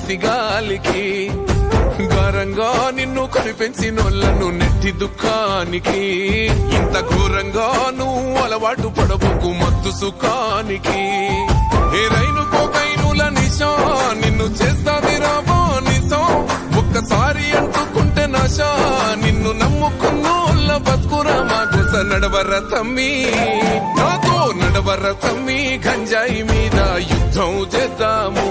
చేతి గాలికి ఘోరంగా నిన్ను కనిపెంచినోళ్లను నెట్టి దుఃఖానికి ఇంత ఘోరంగా నువ్వు అలవాటు పడబోకు మత్తు సుఖానికి ఏ రైలు కోకైనుల నిశా నిన్ను చేస్తాది రాబో నిశా ఒక్కసారి అంటుకుంటే నశా నిన్ను నమ్ముకున్నోళ్ళ బతుకురా మా గుస నడవర తమ్మి నాతో నడవర తమ్మి గంజాయి మీద యుద్ధం చేద్దాము